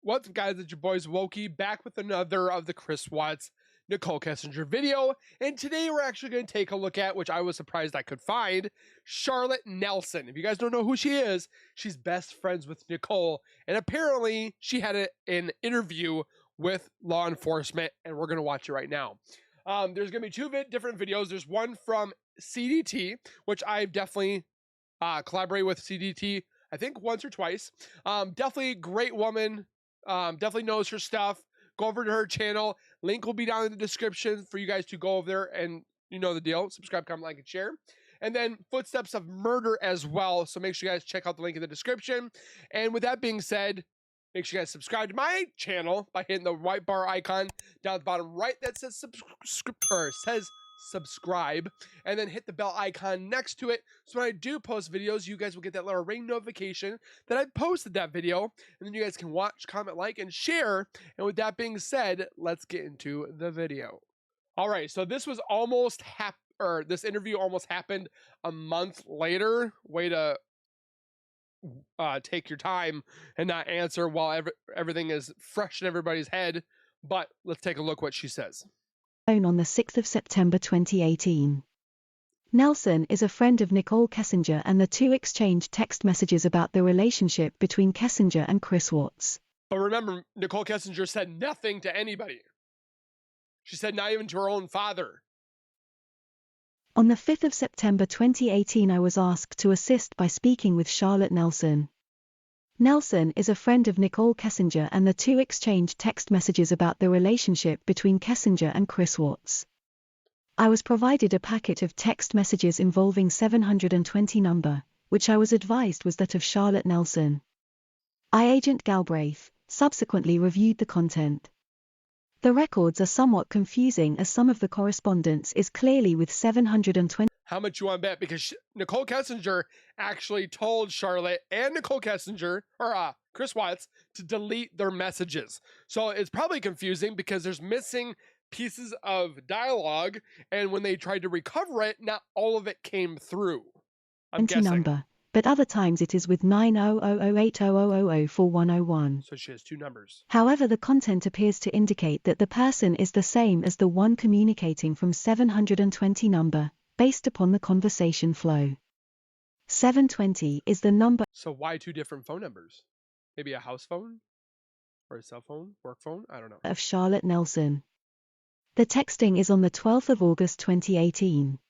What's up, guys? It's your boys Wokey back with another of the Chris Watts Nichol Kessinger video, and today we're actually going to take a look at, which I was surprised I could find, Charlotte Nelson. If you guys don't know who she is, she's best friends with Nichol, and apparently she had an interview with law enforcement, and we're going to watch it right now. There's going to be two different videos. There's one from CDT, which I've definitely collaborated with CDT, I think once or twice. Definitely great woman. Definitely knows her stuff. Go over to her channel. Link will be down in the description for you guys to go over there, and you know the deal. Subscribe, comment, like, and share. And then Footsteps of Murder as well. So make sure you guys check out the link in the description. And with that being said, make sure you guys subscribe to my channel by hitting the white bar icon down at the bottom right that says subscribe, and then hit the bell icon next to it, so when I do post videos, you guys will get that little ring notification that I posted that video, and then you guys can watch, comment, like, and share. And with that being said, let's get into the video. All right, so this was almost this interview almost happened a month later. Way to take your time and not answer while everything is fresh in everybody's head. But let's take a look what she says. On the 6th of September 2018. Nelson is a friend of Nichol Kessinger, and the two exchanged text messages about the relationship between Kessinger and Chris Watts. But remember, Nichol Kessinger said nothing to anybody. She said not even to her own father. On the 5th of September 2018, I was asked to assist by speaking with Charlotte Nelson. Nelson is a friend of Nichol Kessinger, and the two exchanged text messages about the relationship between Kessinger and Chris Watts. I was provided a packet of text messages involving 720 number, which I was advised was that of Charlotte Nelson. CBI Agent Galbraith subsequently reviewed the content. The records are somewhat confusing, as some of the correspondence is clearly with 720. How much you want to bet? Because Nichol Kessinger actually told Charlotte and Nichol Kessinger, or Chris Watts, to delete their messages. So it's probably confusing because there's missing pieces of dialogue, and when they tried to recover it, not all of it came through. I'm guessing. Number, but other times it is with 9000800041101. So she has two numbers. However, the content appears to indicate that the person is the same as the one communicating from 720 number, based upon the conversation flow. 720 is the number. So why two different phone numbers? Maybe a house phone? Or a cell phone? Work phone? I don't know. Of Charlotte Nelson. The texting is on the 12th of August 2018.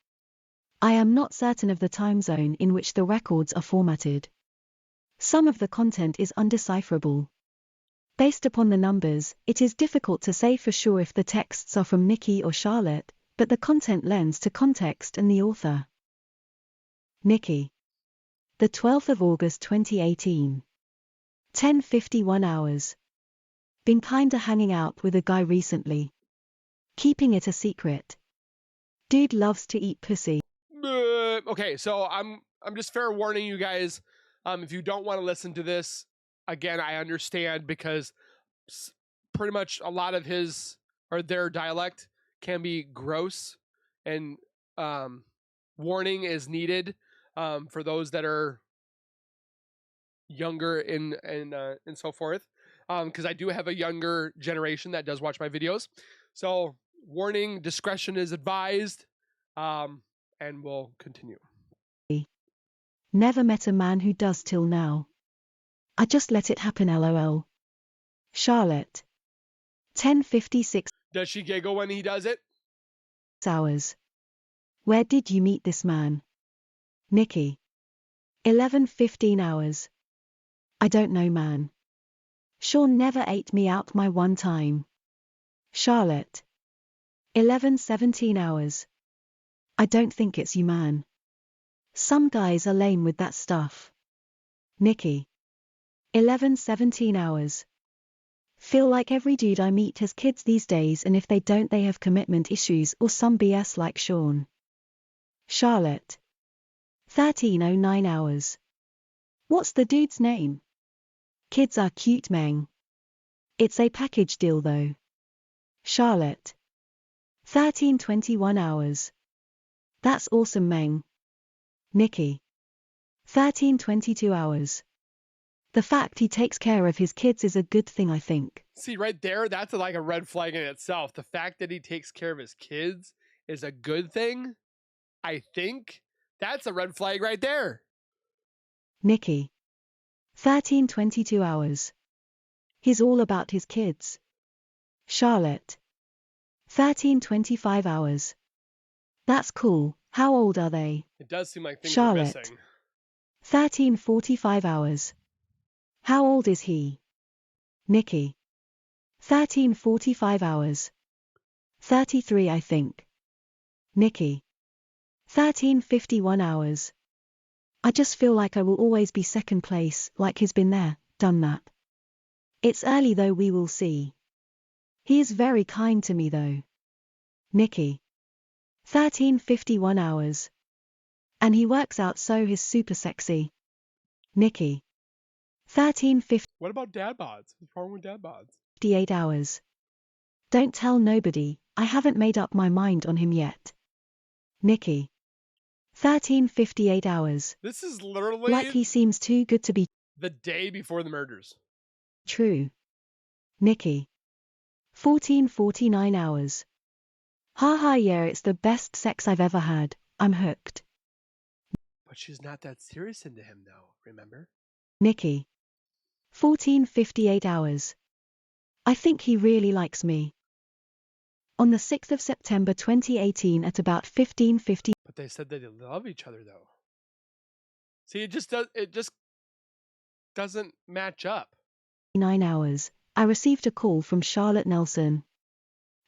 I am not certain of the time zone in which the records are formatted. Some of the content is undecipherable. Based upon the numbers, it is difficult to say for sure if the texts are from Nikki or Charlotte, but the content lends to context and the author. Nikki. The 12th of August 2018. 10:51 hours. Been kinda hanging out with a guy recently. Keeping it a secret. Dude loves to eat pussy. Okay, so I'm just fair warning you guys. If you don't want to listen to this, again, I understand, because pretty much a lot of his or their dialect can be gross, and warning is needed for those that are younger and so forth, because I do have a younger generation that does watch my videos. So warning, discretion is advised, and we'll continue. Never met a man who does till now. I just let it happen, LOL. Charlotte. 10:56. Does she giggle when he does it? Hours. Where did you meet this man? Nikki. 11:15 hours. I don't know, man. Sean never ate me out my one time. Charlotte. 11:17 hours. I don't think it's you, man. Some guys are lame with that stuff. Nikki. 11:17 hours. Feel like every dude I meet has kids these days, and if they don't, they have commitment issues or some BS like Sean. Charlotte. 13:09 hours. What's the dude's name? Kids are cute, Meng. It's a package deal though. Charlotte. 13:21 hours. That's awesome, Meng. Nikki. 13:22 hours. The fact he takes care of his kids is a good thing, I think. See, right there, that's like a red flag in itself. The fact that he takes care of his kids is a good thing, I think. That's a red flag right there. Nikki. 13:22 hours. He's all about his kids. Charlotte. 13:25 hours. That's cool. How old are they? It does seem like things Charlotte. are missing. 13:45 hours. How old is he? Nikki. 13:45 hours. 33, I think. Nikki. 13:51 hours. I just feel like I will always be second place, like he's been there, done that. It's early though, we will see. He is very kind to me though. Nikki. 13:51 hours. And he works out, so he's super sexy. Nikki. 13:58 What about dad bods? What's wrong with dad bods? hours. Don't tell nobody, I haven't made up my mind on him yet. Nikki. 13:58 hours. This is literally Like he seems too good to be the day before the murders. true. Nikki. 14:49 hours. Haha, yeah, it's the best sex I've ever had. I'm hooked. But she's not that serious into him though, remember? Nikki. 14:58 hours. I think he really likes me. On the 6th of September 2018 at about 15:50. But they said they love each other though. See, it just doesn't match up. 9 hours, I received a call from Charlotte Nelson.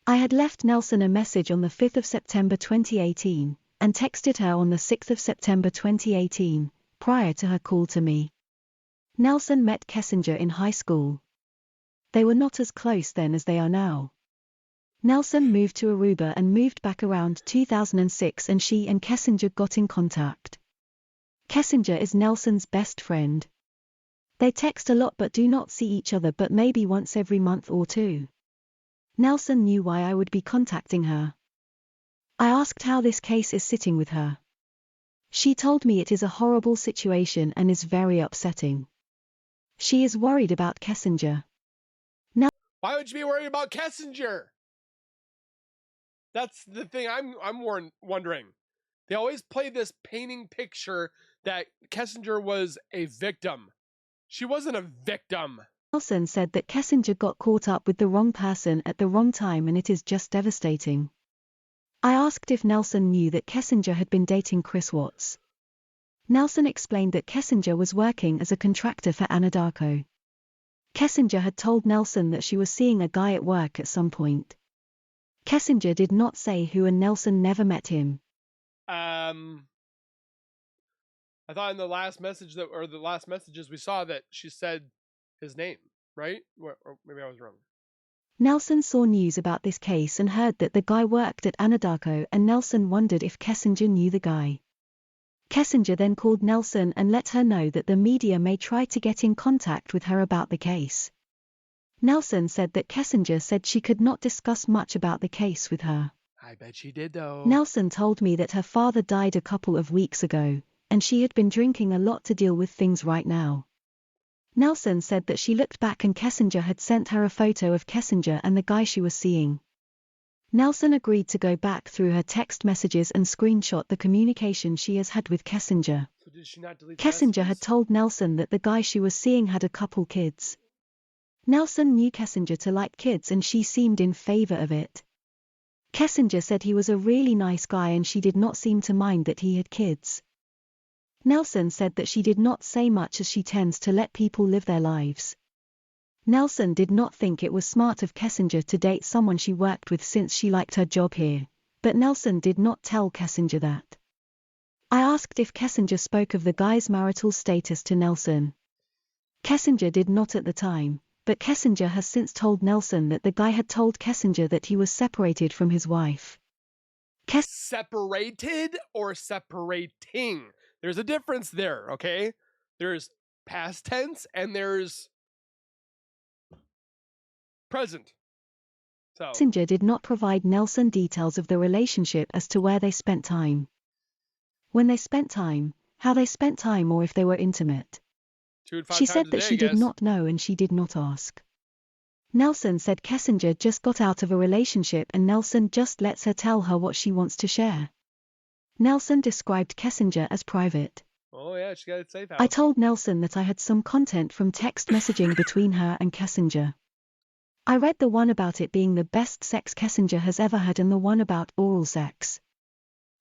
I had left Nelson a message on the 5th of September 2018, and texted her on the 6th of September 2018, prior to her call to me. Nelson met Kessinger in high school. They were not as close then as they are now. Nelson moved to Aruba and moved back around 2006, and she and Kessinger got in contact. Kessinger is Nelson's best friend. They text a lot but do not see each other but maybe once every month or two. Nelson knew why I would be contacting her. I asked how this case is sitting with her. She told me it is a horrible situation and is very upsetting. She is worried about Kessinger. Why would you be worried about Kessinger? That's the thing I'm wondering. They always play this painting picture that Kessinger was a victim. She wasn't a victim. Nelson said that Kessinger got caught up with the wrong person at the wrong time, and it is just devastating. I asked if Nelson knew that Kessinger had been dating Chris Watts. Nelson explained that Kessinger was working as a contractor for Anadarko. Kessinger had told Nelson that she was seeing a guy at work at some point. Kessinger did not say who, and Nelson never met him. I thought in the last message the last messages we saw that she said his name, right? Or maybe I was wrong. Nelson saw news about this case and heard that the guy worked at Anadarko, and Nelson wondered if Kessinger knew the guy. Kessinger then called Nelson and let her know that the media may try to get in contact with her about the case. Nelson said that Kessinger said she could not discuss much about the case with her. I bet she did though. Nelson told me that her father died a couple of weeks ago, and she had been drinking a lot to deal with things right now. Nelson said that she looked back and Kessinger had sent her a photo of Kessinger and the guy she was seeing. Nelson agreed to go back through her text messages and screenshot the communication she has had with Kessinger. So did she not delete the Kessinger messages? had told Nelson that the guy she was seeing had a couple kids. Nelson knew Kessinger to like kids and she seemed in favor of it. Kessinger said he was a really nice guy and she did not seem to mind that he had kids. Nelson said that she did not say much as she tends to let people live their lives. Nelson did not think it was smart of Kessinger to date someone she worked with since she liked her job here, but Nelson did not tell Kessinger that. I asked if Kessinger spoke of the guy's marital status to Nelson. Kessinger did not at the time, but Kessinger has since told Nelson that the guy had told Kessinger that he was separated from his wife. Separated or separating? There's a difference there, okay? There's past tense and there's present. So Kessinger did not provide Nelson details of the relationship as to where they spent time. When they spent time, how they spent time, or if they were intimate. 2 to 5 She times said a that day, I she did guess. not know and she did not ask. Nelson said Kessinger just got out of a relationship and Nelson just lets her tell her what she wants to share. Nelson described Kessinger as private. Oh yeah, she got a safe I house. told Nelson that I had some content from text messaging between her and Kessinger. I read the one about it being the best sex Kessinger has ever had and the one about oral sex.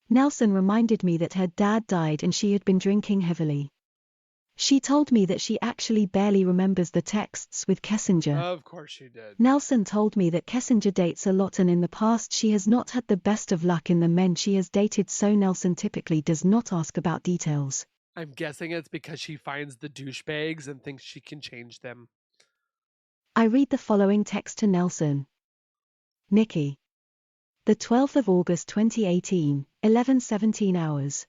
Nelson reminded me that her dad died and she had been drinking heavily. She told me that she actually barely remembers the texts with Kessinger. Of course she did. Nelson told me that Kessinger dates a lot and in the past she has not had the best of luck in the men she has dated, so Nelson typically does not ask about details. I'm guessing it's because she finds the douchebags and thinks she can change them. I read the following text to Nelson. Nikki. The 12th of August 2018, 11:17 hours.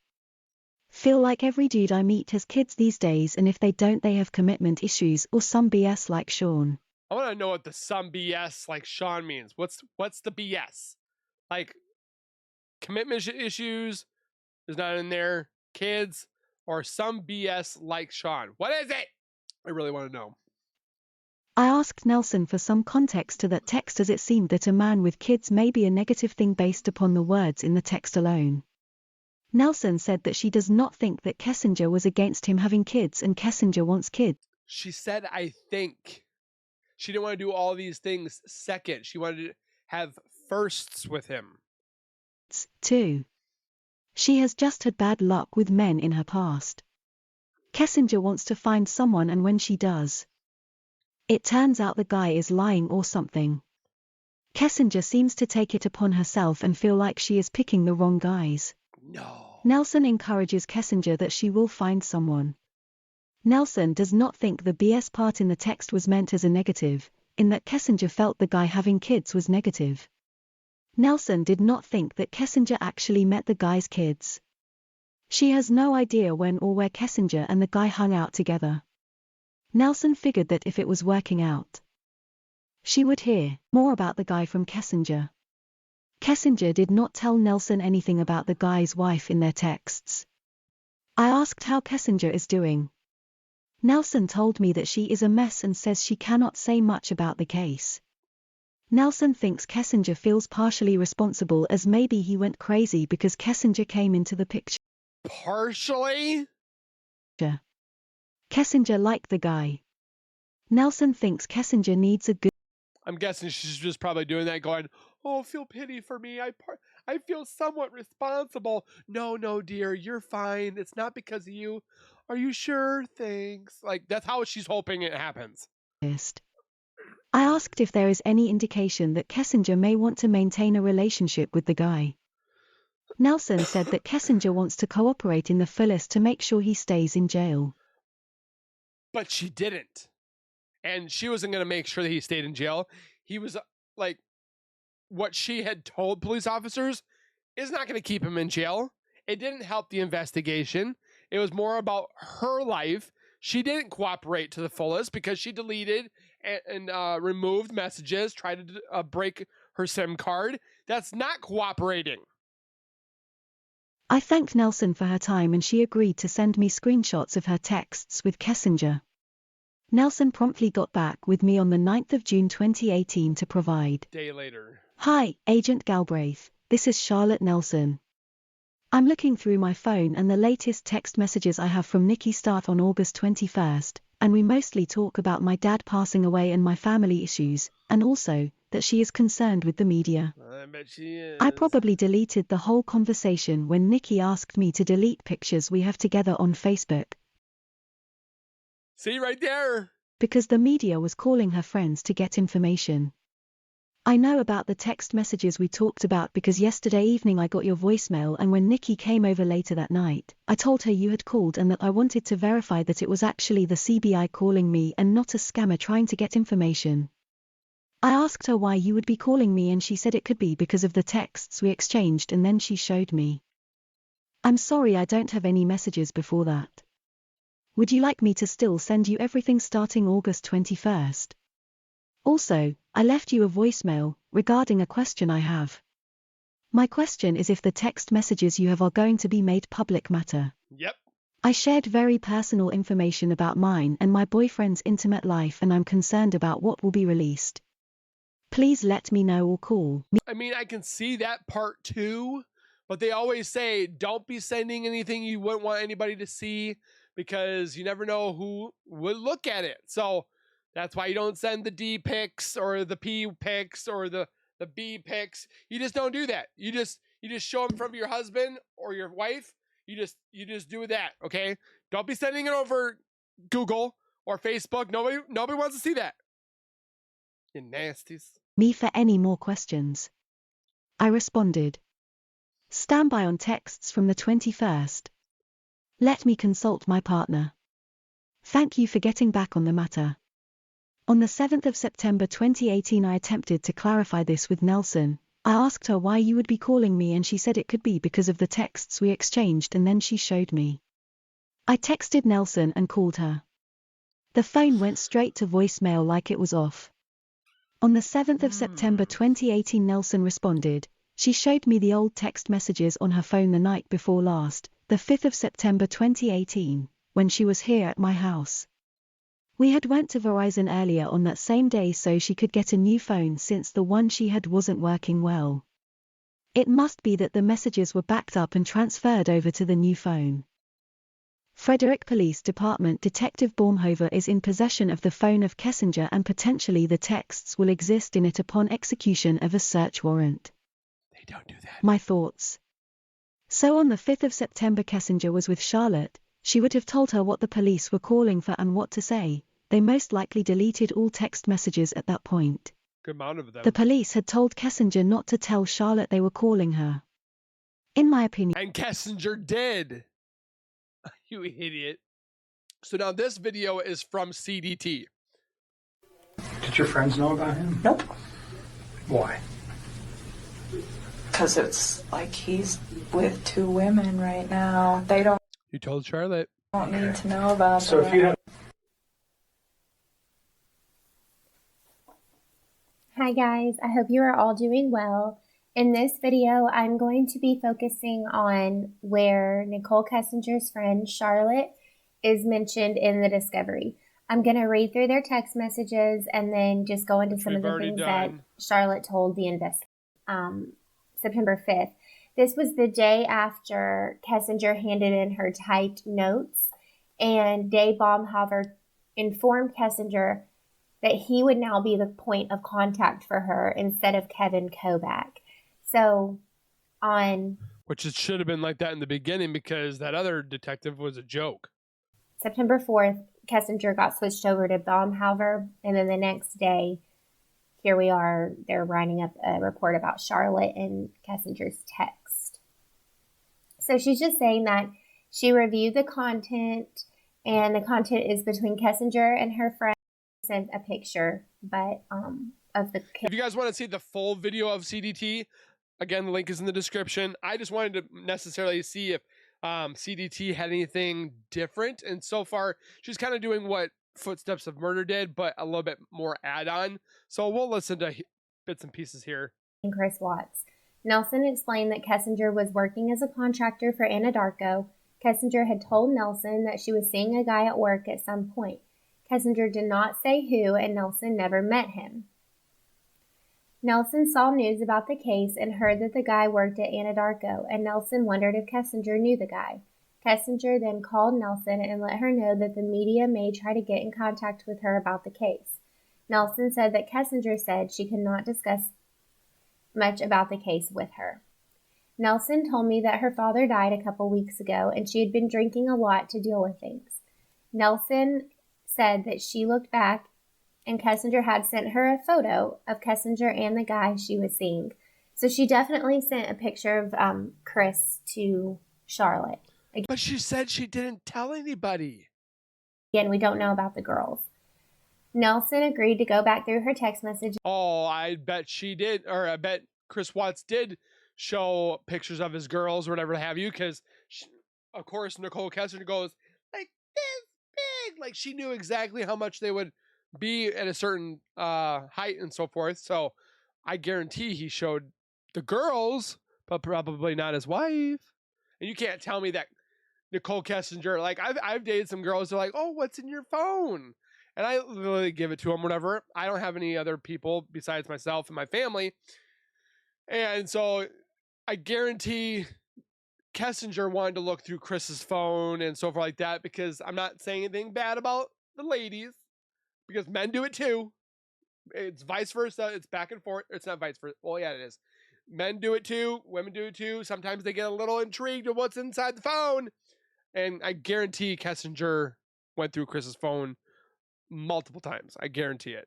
Feel like every dude I meet has kids these days, and if they don't they have commitment issues or some BS like Sean. I want to know what the some BS like Sean means. What's the BS? Like commitment issues is not in there, kids, or some BS like Sean. What is it? I really want to know. I asked Nelson for some context to that text, as it seemed that a man with kids may be a negative thing based upon the words in the text alone. Nelson said that she does not think that Kessinger was against him having kids and Kessinger wants kids. She said, I think. She didn't want to do all these things second. She wanted to have firsts with him. Too. She has just had bad luck with men in her past. Kessinger wants to find someone, and when she does, it turns out the guy is lying or something. Kessinger seems to take it upon herself and feel like she is picking the wrong guys. No. Nelson encourages Kessinger that she will find someone. Nelson does not think the BS part in the text was meant as a negative, in that Kessinger felt the guy having kids was negative. Nelson did not think that Kessinger actually met the guy's kids. She has no idea when or where Kessinger and the guy hung out together. Nelson figured that if it was working out, she would hear more about the guy from Kessinger. Kessinger did not tell Nelson anything about the guy's wife in their texts. I asked how Kessinger is doing. Nelson told me that she is a mess and says she cannot say much about the case. Nelson thinks Kessinger feels partially responsible, as maybe he went crazy because Kessinger came into the picture. Partially? Kessinger liked the guy. Nelson thinks Kessinger needs a good. I'm guessing she's just probably doing that going, oh, feel pity for me. I feel somewhat responsible. No, dear, you're fine. It's not because of you. Are you sure? Thanks. Like, that's how she's hoping it happens. I asked if there is any indication that Kessinger may want to maintain a relationship with the guy. Nelson said that Kessinger wants to cooperate in the fullest to make sure he stays in jail. But she didn't. And she wasn't going to make sure that he stayed in jail. He was like, what she had told police officers is not going to keep him in jail. It didn't help the investigation. It was more about her life. She didn't cooperate to the fullest because she deleted and removed messages, tried to break her SIM card. That's not cooperating. I thanked Nelson for her time and she agreed to send me screenshots of her texts with Kessinger. Nelson promptly got back with me on the 9th of June 2018 to provide. Day later. Hi, Agent Galbraith, this is Charlotte Nelson. I'm looking through my phone and the latest text messages I have from Nikki start on August 21st, and we mostly talk about my dad passing away and my family issues, and also that she is concerned with the media. I bet she is. I probably deleted the whole conversation when Nikki asked me to delete pictures we have together on Facebook. See right there. Because the media was calling her friends to get information. I know about the text messages we talked about because yesterday evening I got your voicemail, and when Nikki came over later that night, I told her you had called and that I wanted to verify that it was actually the CBI calling me and not a scammer trying to get information. I asked her why you would be calling me and she said it could be because of the texts we exchanged, and then she showed me. I'm sorry I don't have any messages before that. Would you like me to still send you everything starting August 21st? Also, I left you a voicemail regarding a question I have. My question is if the text messages you have are going to be made public matter. Yep. I shared very personal information about mine and my boyfriend's intimate life, and I'm concerned about what will be released. Please let me know or call me. I mean, I can see that part too, but they always say don't be sending anything you wouldn't want anybody to see because you never know who would look at it. So that's why you don't send the D pics or the P pics or the B pics. You just don't do that. You just show them from your husband or your wife. You just do that, okay? Don't be sending it over Google or Facebook. Nobody wants to see that. You nasties. Me for any more questions. I responded. Stand by on texts from the 21st. Let me consult my partner. Thank you for getting back on the matter. On the 7th of September 2018 I attempted to clarify this with Nelson. I asked her why you would be calling me and she said it could be because of the texts we exchanged, and then she showed me. I texted Nelson and called her. The phone went straight to voicemail like it was off. On the 7th of September 2018 Nelson responded. She showed me the old text messages on her phone the night before last, the 5th of September 2018, when she was here at my house. We had went to Verizon earlier on that same day so she could get a new phone since the one she had wasn't working well. It must be that the messages were backed up and transferred over to the new phone. Frederick Police Department Detective Baumhover is in possession of the phone of Kessinger and potentially the texts will exist in it upon execution of a search warrant. They don't do that. My thoughts. So on the 5th of September Kessinger was with Charlotte. She would have told her what the police were calling for and what to say. They most likely deleted all text messages at that point. Good amount of them. The police had told Kessinger not to tell Charlotte they were calling her. In my opinion. And Kessinger did. You idiot. So now this video is from CDT. Did your friends know about him? Nope. Why? Because it's like he's with 2 women right now. They don't You told Charlotte. need to know about So that. if you have Hi guys, I hope you are all doing well. In this video, I'm going to be focusing on where Nichol Kessinger's friend Charlotte is mentioned in the discovery. I'm going to read through their text messages and then just go into some of the things that Charlotte told the investigator. September 5th. This was the day after Kessinger handed in her typed notes, and Dave Baumhover informed Kessinger that he would now be the point of contact for her instead of Kevin Kovac. So on... Which it should have been like that in the beginning because that other detective was a joke. September 4th, Kessinger got switched over to Baumhover, and then the next day, here we are, they're writing up a report about Charlotte and Kessinger's text. So she's just saying that she reviewed the content, and the content is between Kessinger and her friend. Sent a picture, but of the... If you guys want to see the full video of CDT, again, the link is in the description. I just wanted to necessarily see if CDT had anything different, and so far she's kind of doing what Footsteps of Murder did, but a little bit more add-on. So we'll listen to bits and pieces here. Chris Watts. Nelson explained that Kessinger was working as a contractor for Anadarko. Kessinger had told Nelson that she was seeing a guy at work at some point. Kessinger did not say who, and Nelson never met him. Nelson saw news about the case and heard that the guy worked at Anadarko, and Nelson wondered if Kessinger knew the guy. Kessinger then called Nelson and let her know that the media may try to get in contact with her about the case. Nelson said that Kessinger said she could not discuss much about the case with her. Nelson told me that her father died a couple weeks ago and she had been drinking a lot to deal with things. Nelson said that she looked back and Kessinger had sent her a photo of Kessinger and the guy she was seeing. So she definitely sent a picture of Chris to Charlotte. But she said she didn't tell anybody. Again, we don't know about the girls. Nelson agreed to go back through her text message. Oh, I bet she did, or I bet Chris Watts did show pictures of his girls or whatever have you, because, of course, Nichol Kessinger goes, like, this big. Like, she knew exactly how much they would be at a certain height and so forth. So I guarantee he showed the girls, but probably not his wife. And you can't tell me that Nichol Kessinger. Like I've dated some girls who are like, oh, what's in your phone? And I literally give it to them, whatever. I don't have any other people besides myself and my family. And so I guarantee Kessinger wanted to look through Chris's phone and so forth like that, because I'm not saying anything bad about the ladies, because men do it too. It's vice versa. It's back and forth. It's not vice versa. Well, yeah, it is. Men do it too. Women do it too. Sometimes they get a little intrigued with what's inside the phone. And I guarantee Kessinger went through Chris's phone multiple times. I guarantee it.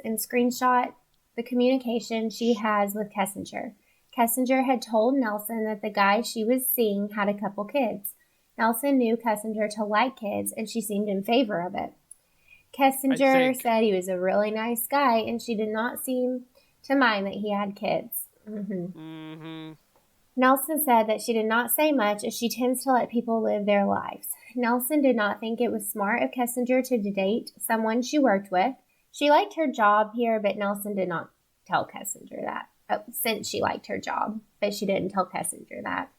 And screenshot the communication she has with Kessinger. Kessinger had told Nelson that the guy she was seeing had a couple kids. Nelson knew Kessinger to like kids, and she seemed in favor of it. Kessinger said he was a really nice guy, and she did not seem to mind that he had kids. Nelson said that she did not say much, as she tends to let people live their lives. Nelson did not think it was smart of Kessinger to date someone she worked with. She liked her job here, but Nelson did not tell Kessinger that. Since she liked her job, but she didn't tell Kessinger that.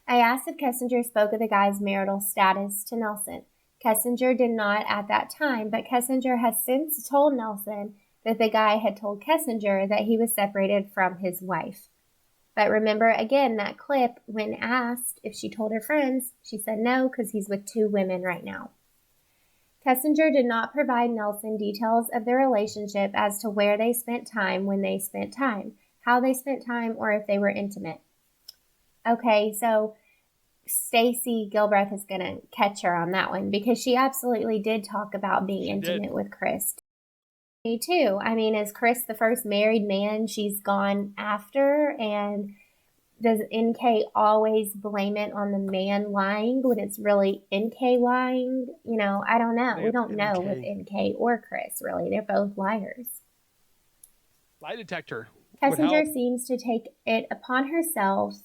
I asked if Kessinger spoke of the guy's marital status to Nelson. Kessinger did not at that time, but Kessinger has since told Nelson that the guy had told Kessinger that he was separated from his wife. But remember, again, that clip, when asked if she told her friends, she said no, because he's with 2 women right now. Kessinger did not provide Nelson details of their relationship as to where they spent time when they spent time, how they spent time, or if they were intimate. Okay, so Stacy Galbraith is going to catch her on that one, because she absolutely did talk about being intimate with Chris. Me too. I mean, is Chris the first married man she's gone after? And does NK always blame it on the man lying when it's really NK lying? You know, I don't know. We don't know with NK or Chris, really. They're both liars. Lie detector. Kessinger seems to take it upon herself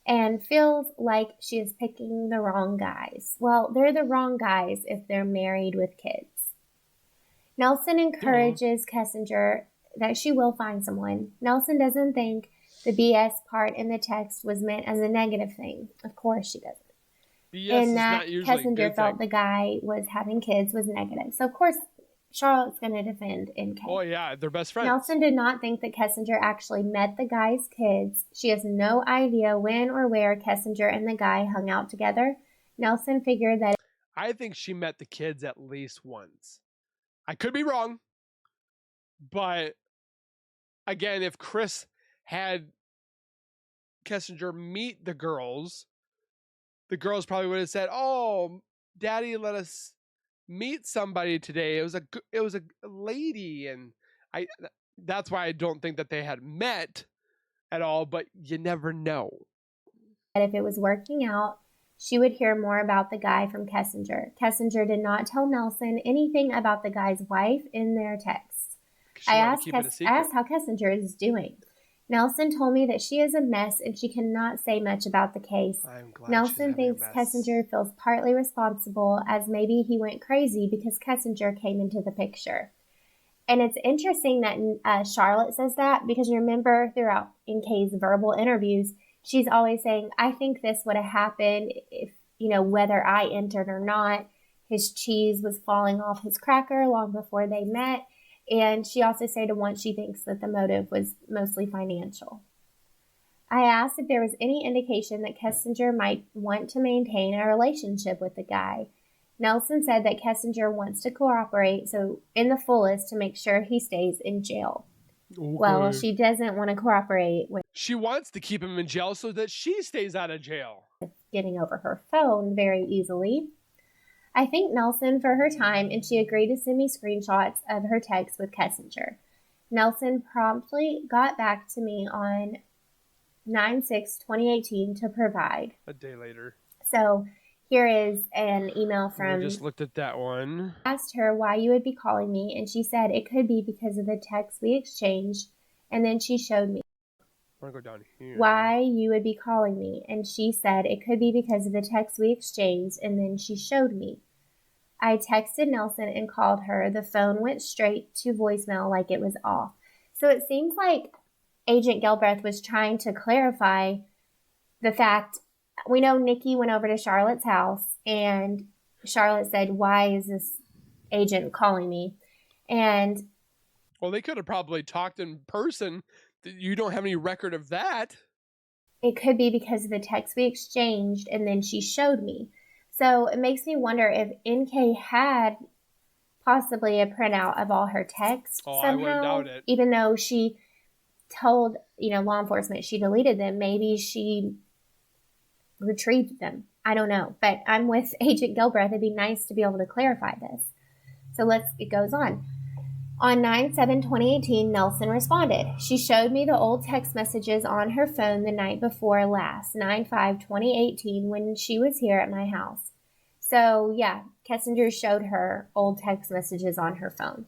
and feels like she is picking the wrong guys. Well, they're the wrong guys if they're married with kids. Nelson encourages Kessinger that she will find someone. Nelson doesn't think the BS part in the text was meant as a negative thing. Of course she doesn't. BS and that is not Kessinger felt the guy was having kids was negative. So, of course, Charlotte's going to defend NK. Oh, yeah, they're best friends. Nelson did not think that Kessinger actually met the guy's kids. She has no idea when or where Kessinger and the guy hung out together. Nelson figured that... I think she met the kids at least once. I could be wrong, but again, if Chris had Kessinger meet the girls probably would have said, "Oh, Daddy let us meet somebody today. It was a lady," and that's why I don't think that they had met at all. But you never know. And if it was working out, she would hear more about the guy from Kessinger. Kessinger did not tell Nelson anything about the guy's wife in their texts. I asked how Kessinger is doing. Nelson told me that she is a mess and she cannot say much about the case. Nelson thinks Kessinger feels partly responsible, as maybe he went crazy because Kessinger came into the picture. And it's interesting that Charlotte says that, because remember throughout NK's verbal interviews, she's always saying, I think this would have happened if, whether I entered or not. His cheese was falling off his cracker long before they met. And she also said once she thinks that the motive was mostly financial. I asked if there was any indication that Kessinger might want to maintain a relationship with the guy. Nelson said that Kessinger wants to cooperate in the fullest to make sure he stays in jail. Okay. Well, she doesn't want to cooperate with... She wants to keep him in jail so that she stays out of jail. Getting over her phone very easily. I thanked Nelson for her time, and she agreed to send me screenshots of her text with Kessinger. Nelson promptly got back to me on 9/6/2018 to provide. A day later. So here is an email from... We just looked at that one. I asked her why you would be calling me, and she said it could be because of the text we exchanged, and then she showed me. I want to go down here. Why you would be calling me, and she said it could be because of the text we exchanged, and then she showed me. I texted Nelson and called her. The phone went straight to voicemail like it was off. So it seems like Agent Galbraith was trying to clarify the fact we know Nikki went over to Charlotte's house, and Charlotte said, "Why is this agent calling me?" And well, they could have probably talked in person. You don't have any record of that. it could be because of the text we exchanged, and then she showed me. So it makes me wonder if NK had possibly a printout of all her texts somehow. I wouldn't doubt it. Even though she told, law enforcement she deleted them, maybe she retrieved them. I don't know. But I'm with Agent Galbraith. It'd be nice to be able to clarify this. So it goes on. On 9/7/2018, Nelson responded. She showed me the old text messages on her phone the night before last, 9/5/2018, when she was here at my house. So, yeah, Kessinger showed her old text messages on her phone.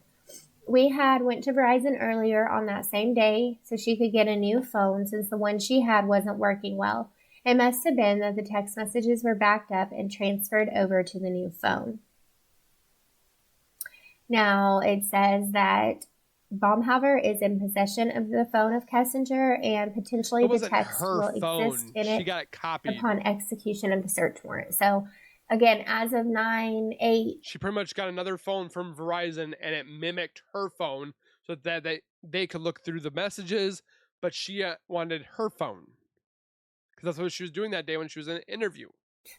We went to Verizon earlier on that same day so she could get a new phone since the one she had wasn't working well. It must have been that the text messages were backed up and transferred over to the new phone. Now, it says that Baumhover is in possession of the phone of Kessinger, and potentially the text will exist in it. She got it copied upon execution of the search warrant. So, again, as of 9/8, she pretty much got another phone from Verizon, and it mimicked her phone so that they could look through the messages, but she wanted her phone because that's what she was doing that day when she was in an interview.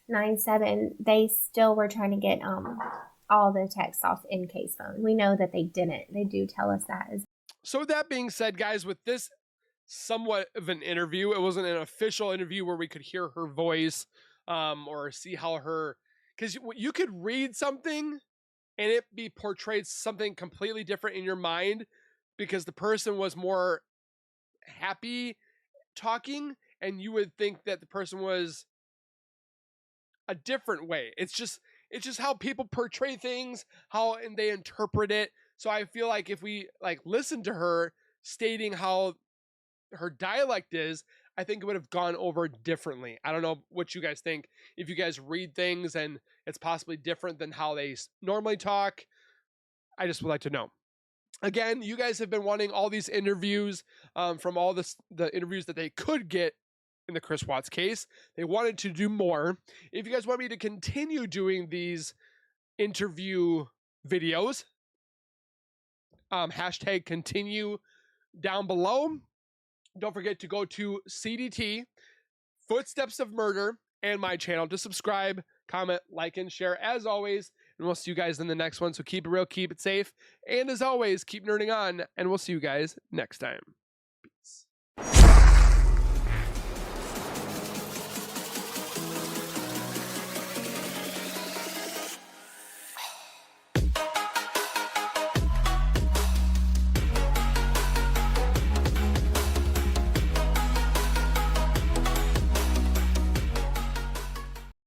9/7, they still were trying to get all the texts off NK's phone. We know that they didn't. They do tell us that. So with that being said, guys, with this somewhat of an interview, it wasn't an official interview where we could hear her voice or see how because you could read something and it be portrayed something completely different in your mind because the person was more happy talking, and you would think that the person was a different way. It's just how people portray things, and they interpret it. So I feel like if we listen to her stating how her dialect is, I think it would have gone over differently. I don't know what you guys think. If you guys read things and it's possibly different than how they normally talk, I just would like to know. Again, you guys have been wanting all these interviews from all the interviews that they could get in the Chris Watts case. They wanted to do more. If you guys want me to continue doing these interview videos, hashtag continue down below. Don't forget to go to CDT, Footsteps of Murder, and my channel to subscribe, comment, like, and share as always. And we'll see you guys in the next one. So keep it real, keep it safe. And as always, keep nerding on, and we'll see you guys next time.